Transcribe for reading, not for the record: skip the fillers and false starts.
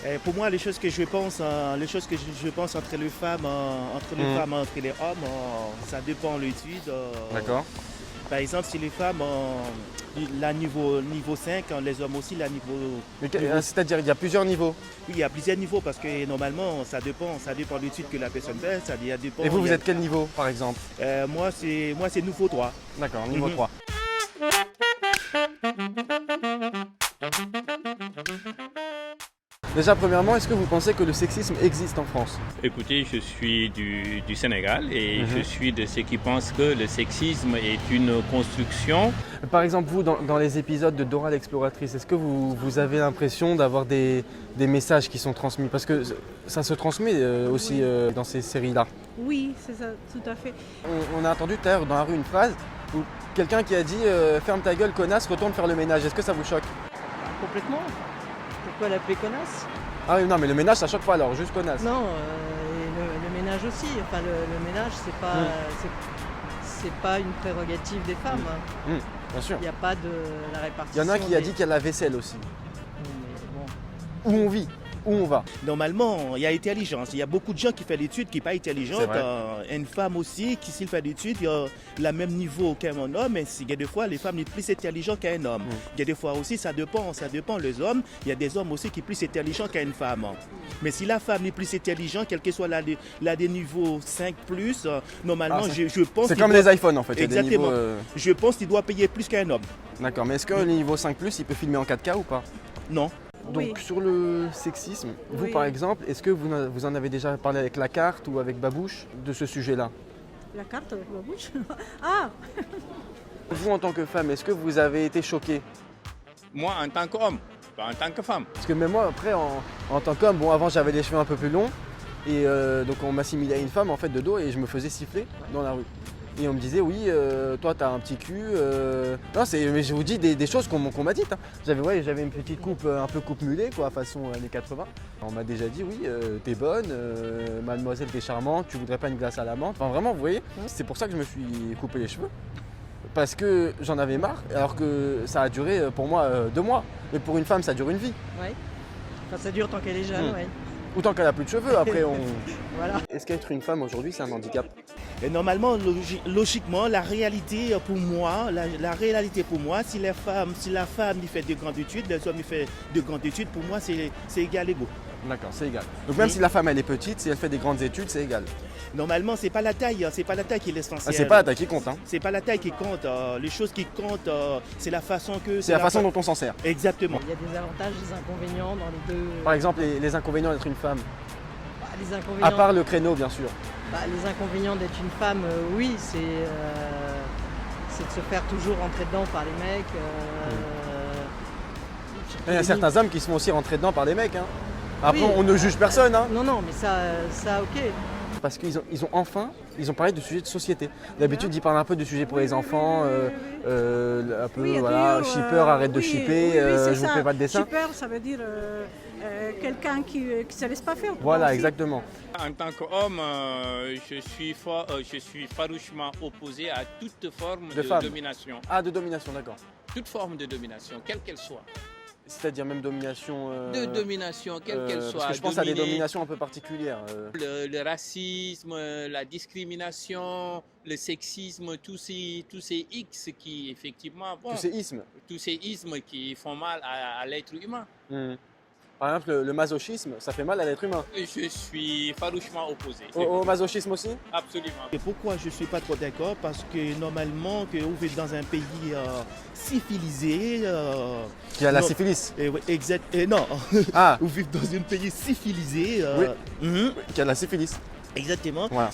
Et pour moi, les choses que je pense, entre les femmes, entre les hommes, ça dépend de l'étude. D'accord. Par exemple, si les femmes la niveau 5, les hommes aussi la niveau. C'est-à-dire il y a plusieurs niveaux. Oui, il y a plusieurs niveaux parce que normalement ça dépend de l'étude que la personne fait. Ça dépend. Et vous êtes quel niveau par exemple? Moi c'est niveau 3. D'accord, niveau 3. Déjà, premièrement, est-ce que vous pensez que le sexisme existe en France? Écoutez, je suis du Sénégal et je suis de ceux qui pensent que le sexisme est une construction. Par exemple, vous, dans les épisodes de Dora l'exploratrice, est-ce que vous avez l'impression d'avoir des messages qui sont transmis? Parce que ça se transmet aussi dans ces séries-là. Oui, c'est ça, tout à fait. On a entendu tout à l'heure dans la rue une phrase où quelqu'un qui a dit ferme ta gueule, connasse, retourne faire le ménage. Est-ce que ça vous choque? Complètement. Pourquoi l'appeler connasse? Ah oui, non, mais le ménage, ça choque pas alors, juste connasse. Non, le ménage aussi. Enfin, le ménage, c'est pas une prérogative des femmes. Bien sûr. Il n'y a pas de la Il répartition. y en a qui a dit qu'il y a la vaisselle aussi. Mais bon. Où on vit, où on va. Normalement, il y a intelligence. Il y a beaucoup de gens qui font l'étude qui ne sont pas intelligentes. Une femme aussi, qui s'il fait l'étude, il a le même niveau qu'un homme, mais il y a des fois, les femmes sont plus intelligentes qu'un homme. Il y a des fois aussi, ça dépend les hommes. Il y a des hommes aussi qui sont plus intelligents qu'une femme. Mais si la femme est plus intelligente, quel que soit la des niveaux 5+, normalement, je pense... C'est comme les iPhones en fait. Exactement. Je pense qu'il doit payer plus qu'un homme. D'accord, mais est-ce que le niveau 5+, il peut filmer en 4K ou pas? Non. Donc sur le sexisme, vous par exemple, est-ce que vous en avez déjà parlé avec La Carte ou avec Babouche de ce sujet-là? La carte avec ma bouche? Ah! Vous en tant que femme, est-ce que vous avez été choquée? Moi, en tant qu'homme, pas en tant que femme. Parce que même moi, après, en tant qu'homme, bon, avant j'avais les cheveux un peu plus longs, et donc on m'assimilait à une femme en fait de dos et je me faisais siffler dans la rue. Et on me disait oui, toi t'as un petit cul. Non, mais je vous dis des choses qu'on m'a dites. Hein. J'avais une petite coupe, un peu coupe mulet, quoi, façon années 80. On m'a déjà dit oui, t'es bonne, mademoiselle t'es charmante, tu voudrais pas une glace à la menthe. Enfin vraiment, vous voyez, c'est pour ça que je me suis coupé les cheveux. Parce que j'en avais marre, alors que ça a duré pour moi 2 mois. Mais pour une femme, ça dure une vie. Ouais. Enfin, ça dure tant qu'elle est jeune, ouais. Ou tant qu'elle a plus de cheveux, après on... Voilà. Est-ce qu'être une femme aujourd'hui, c'est un handicap? Et normalement, logiquement, la réalité pour moi, si la femme il fait de grandes études, les hommes ils font de grandes études, pour moi c'est égal égaux. D'accord, c'est égal. Donc même si la femme elle est petite, si elle fait des grandes études, c'est égal. Normalement, c'est pas la taille qui est l'essentiel. C'est pas la taille qui compte, hein. C'est pas la taille qui compte. Les choses qui comptent, c'est la façon que. C'est la façon dont on s'en sert. Exactement. Il y a des avantages, des inconvénients dans les deux. Par exemple, les inconvénients d'être une femme. Les inconvénients. À part le créneau, bien sûr. Les inconvénients d'être une femme, oui, c'est de se faire toujours rentrer dedans par les mecs. Il y a certains hommes qui se font aussi rentrer dedans par les mecs. Hein. Après, Oui. On ne juge personne. Hein. Non, mais ça ok. Parce qu'ils ont parlé de sujets de société. D'habitude, ils parlent un peu de sujets pour les enfants, un peu, Oui, voilà, toujours, shipper, arrête de shipper, c'est je vous ça. fais pas de dessin. Shipper, ça veut dire quelqu'un qui ne se laisse pas faire. Voilà, aussi. exactement. En tant qu'homme, je suis farouchement opposé à toute forme de domination. Ah, de domination, d'accord. Toute forme de domination, quelle qu'elle soit. C'est-à-dire même domination... De domination, quelle qu'elle soit. Parce que je pense à des dominations un peu particulières. Le racisme, la discrimination, le sexisme, tous ces X qui effectivement... Bon, tous ces ismes. Tous ces ismes qui font mal à l'être humain. Par exemple, le masochisme, ça fait mal à l'être humain. Je suis farouchement opposé. Au masochisme aussi? Absolument. Et pourquoi je ne suis pas trop d'accord? Parce que normalement, que vous vivez dans un pays civilisé. Qui a la syphilis. Exact. Non. Ah. Vous vivez dans un pays civilisé. Oui. Qui a la syphilis. Exactement. Voilà.